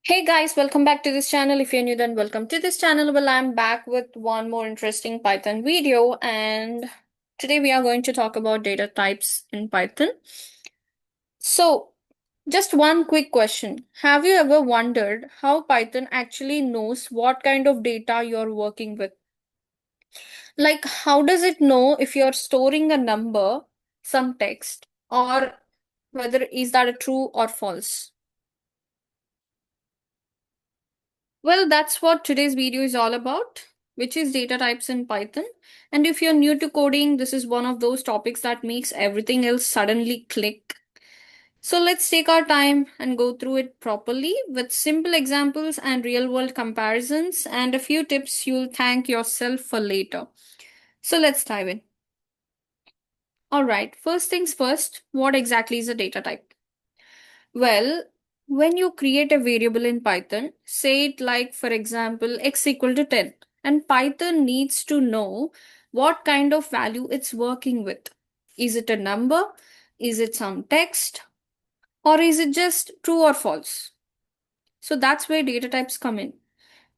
Hey guys, welcome back to this channel. If you're new, then welcome to this channel. Well, I'm back with one more interesting Python video, and today we are going to talk about data types in Python. So, just one quick question. Have you ever wondered how Python actually knows what kind of data you're working with? Like, how does it know if you're storing a number, some text, or whether is that a true or false? Well, that's what today's video is all about, which is data types in Python. And if you're new to coding, this is one of those topics that makes everything else suddenly click. So let's take our time and go through it properly with simple examples and real world comparisons and a few tips you'll thank yourself for later. So let's dive in. All right, first things first, what exactly is a data type? Well, when you create a variable in Python, say it like, for example, x equal to 10, and Python needs to know what kind of value it's working with. Is it a number? Is it some text? Or is it just true or false? So that's where data types come in.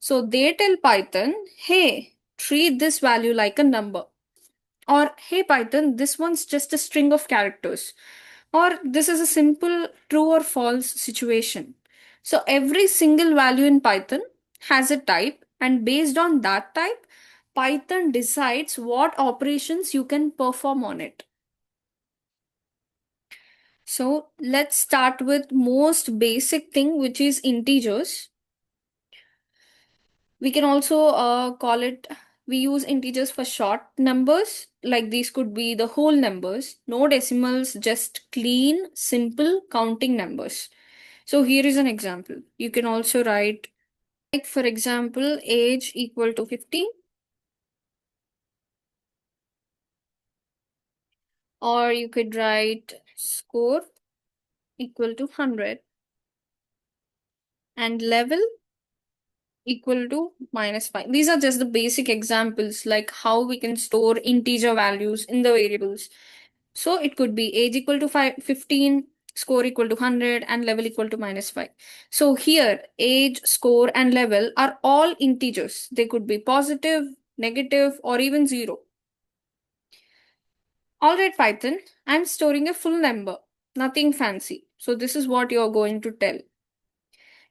So they tell Python, hey, treat this value like a number. Or, hey Python, this one's just a string of characters. Or this is a simple true or false situation. So every single value in Python has a type, and based on that type, Python decides what operations you can perform on it. So let's start with most basic thing, which is integers. We can also call it, we use integers for short numbers, like these could be the whole numbers, no decimals, just clean, simple counting numbers. So here is an example. You can also write, like for example, age equal to 15, or you could write score equal to 100 and level equal to -5. These are just the basic examples, like how we can store integer values in the variables. So it could be age equal to 15, score equal to 100, and level equal to -5. So here, age, score, and level are all integers. They could be positive, negative, or even zero. All right, Python, I'm storing a full number, nothing fancy. So this is what you're going to tell.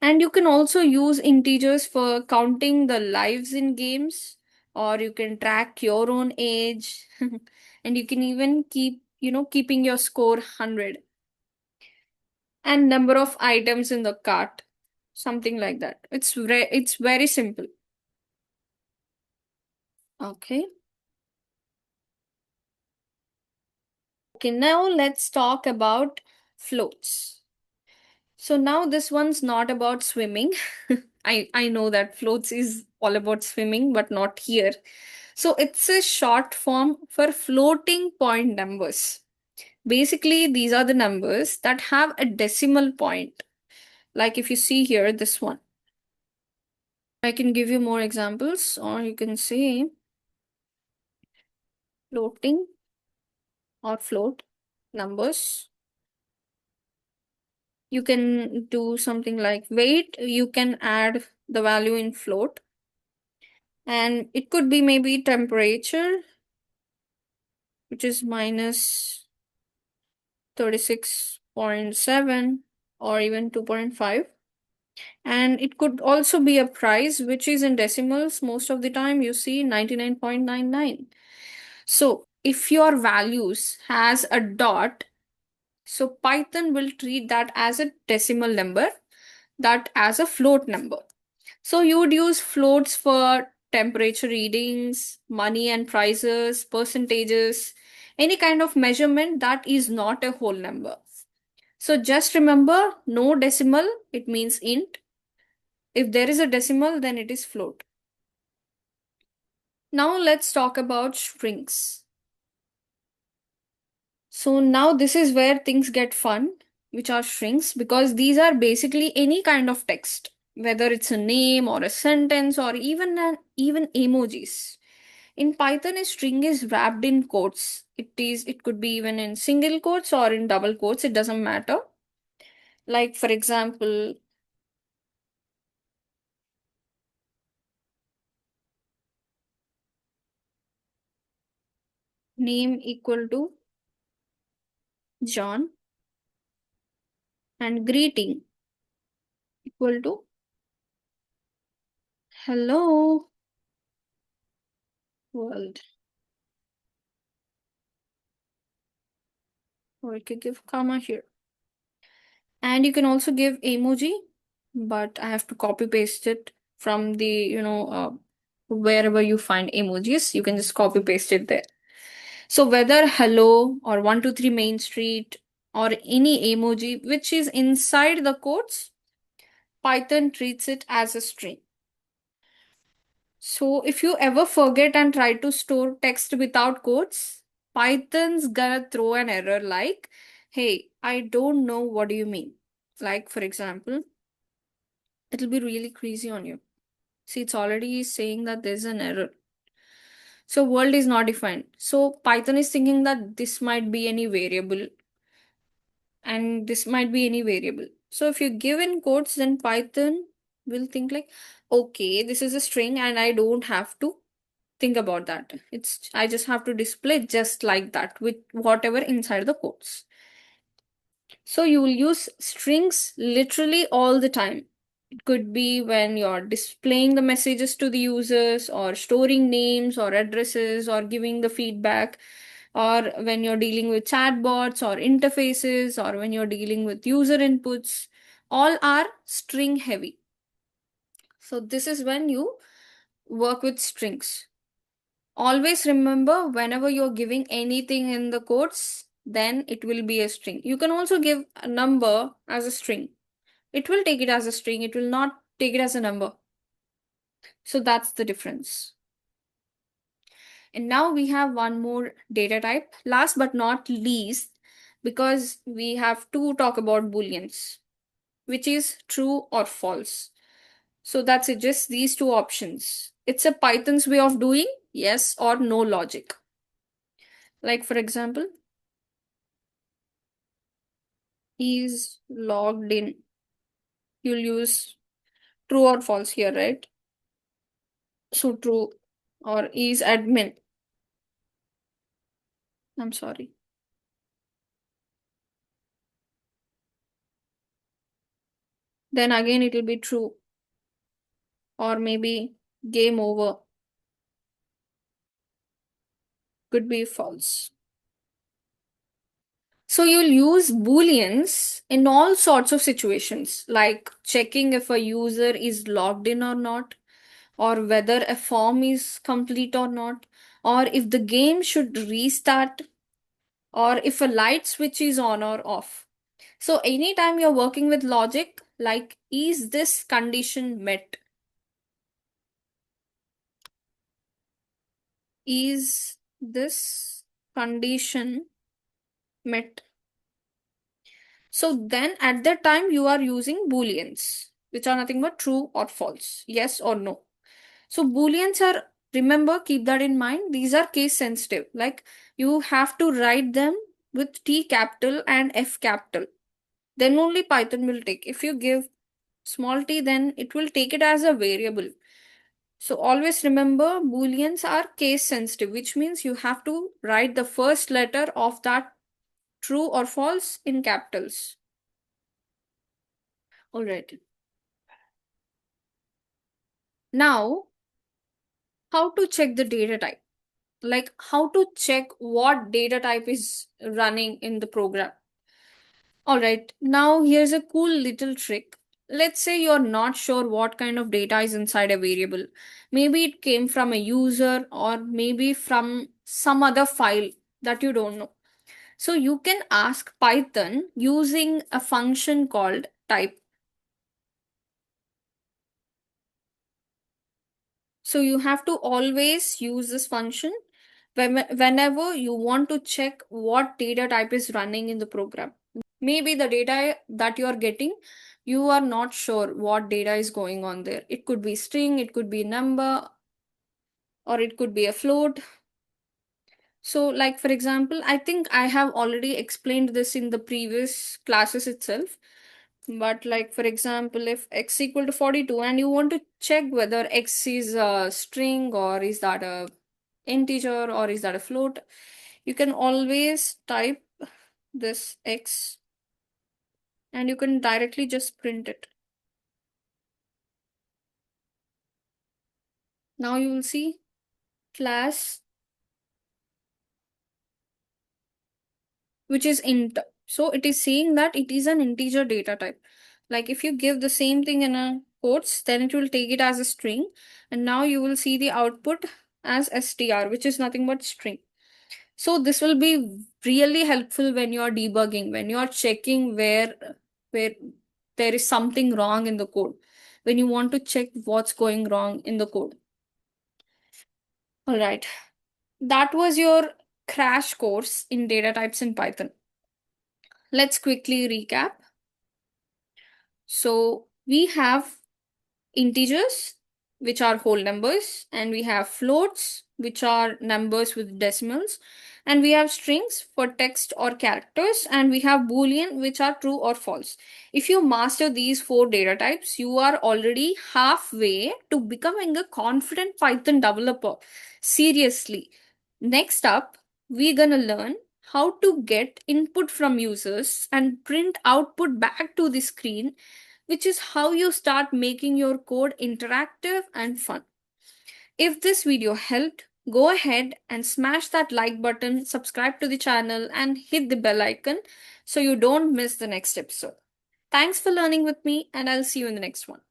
And you can also use integers for counting the lives in games, or you can track your own age, and you can even keeping your score 100 and number of items in the cart, something like that. It's very simple. Okay. Okay, now let's talk about floats. So now this one's not about swimming. I know that floats is all about swimming, but not here. So it's a short form for floating point numbers. Basically, these are the numbers that have a decimal point. Like if you see here, this one. I can give you more examples, or you can say floating or float numbers. You can do something like weight, you can add the value in float, and it could be maybe temperature, which is minus 36.7 or even 2.5. And it could also be a price, which is in decimals. Most of the time you see 99.99. So if your values has a dot, so Python will treat that as a decimal number, that as a float number. So you would use floats for temperature readings, money and prices, percentages, any kind of measurement that is not a whole number. So just remember, no decimal, it means int. If there is a decimal, then it is float. Now let's talk about strings. So now this is where things get fun, which are strings, because these are basically any kind of text, whether it's a name or a sentence or even emojis. In Python, a string is wrapped in quotes. It could be even in single quotes or in double quotes, it doesn't matter. Like for example, name equal to John, and greeting equal to hello world. Or you could give comma here. And you can also give emoji, but I have to copy paste it from the, wherever you find emojis, you can just copy paste it there. So whether hello or 123 Main Street or any emoji which is inside the quotes, Python treats it as a string. So if you ever forget and try to store text without quotes, Python's gonna throw an error like, hey, I don't know what do you mean. Like for example, it'll be really crazy on you. See, it's already saying that there's an error. So world is not defined. So Python is thinking that this might be any variable and this might be any variable. So if you give in quotes, then Python will think like, okay, this is a string and I don't have to think about that. It's I just have to display just like that with whatever inside the quotes. So you will use strings literally all the time. It could be when you're displaying the messages to the users, or storing names or addresses, or giving the feedback, or when you're dealing with chatbots or interfaces, or when you're dealing with user inputs. All are string heavy. So this is when you work with strings. Always remember, whenever you're giving anything in the quotes, then it will be a string. You can also give a number as a string. It will take it as a string, it will not take it as a number. So that's the difference. And now we have one more data type, last but not least, because we have to talk about booleans, which is true or false. So that's it, just these two options. It's a Python's way of doing yes or no logic. Like for example, is logged in. You'll use true or false here, right? So true. Or is admin. I'm sorry. Then again it will be true. Or maybe game over. Could be false. So you'll use booleans in all sorts of situations, like checking if a user is logged in or not, or whether a form is complete or not, or if the game should restart, or if a light switch is on or off. So anytime you're working with logic, like is this condition met? Is this condition met? So then at that time you are using booleans, which are nothing but true or false, yes or no. So booleans are, remember, keep that in mind. These are case sensitive. Like you have to write them with T capital and F capital. Then only Python will take. If you give small t, then it will take it as a variable. So always remember, booleans are case sensitive, which means you have to write the first letter of that true or false in capitals. All right. Now, how to check the data type? Like how to check what data type is running in the program. All right. Now, here's a cool little trick. Let's say you're not sure what kind of data is inside a variable. Maybe it came from a user or maybe from some other file that you don't know. So you can ask Python using a function called type. So you have to always use this function whenever you want to check what data type is running in the program. Maybe the data that you are getting, you are not sure what data is going on there. It could be string, it could be number, or it could be a float. So, like for example, I think I have already explained this in the previous classes itself. But like for example, if x equal to 42 and you want to check whether x is a string or is that a integer or is that a float, You can always type this X and you can directly just print it. Now you will see class which is int. So it is saying that it is an integer data type. Like if you give the same thing in a quotes, then it will take it as a string. And now you will see the output as str, which is nothing but string. So this will be really helpful when you're debugging, when you're checking where there is something wrong in the code, when you want to check what's going wrong in the code. All right. That was your crash course in data types in Python. Let's quickly recap. So we have integers, which are whole numbers, and we have floats, which are numbers with decimals, and we have strings for text or characters, and we have boolean, which are true or false. If you master these four data types, you are already halfway to becoming a confident Python developer. Seriously. Next up, we're gonna learn how to get input from users and print output back to the screen, which is how you start making your code interactive and fun. If this video helped, go ahead and smash that like button, subscribe to the channel, and hit the bell icon so you don't miss the next episode. Thanks for learning with me, and I'll see you in the next one.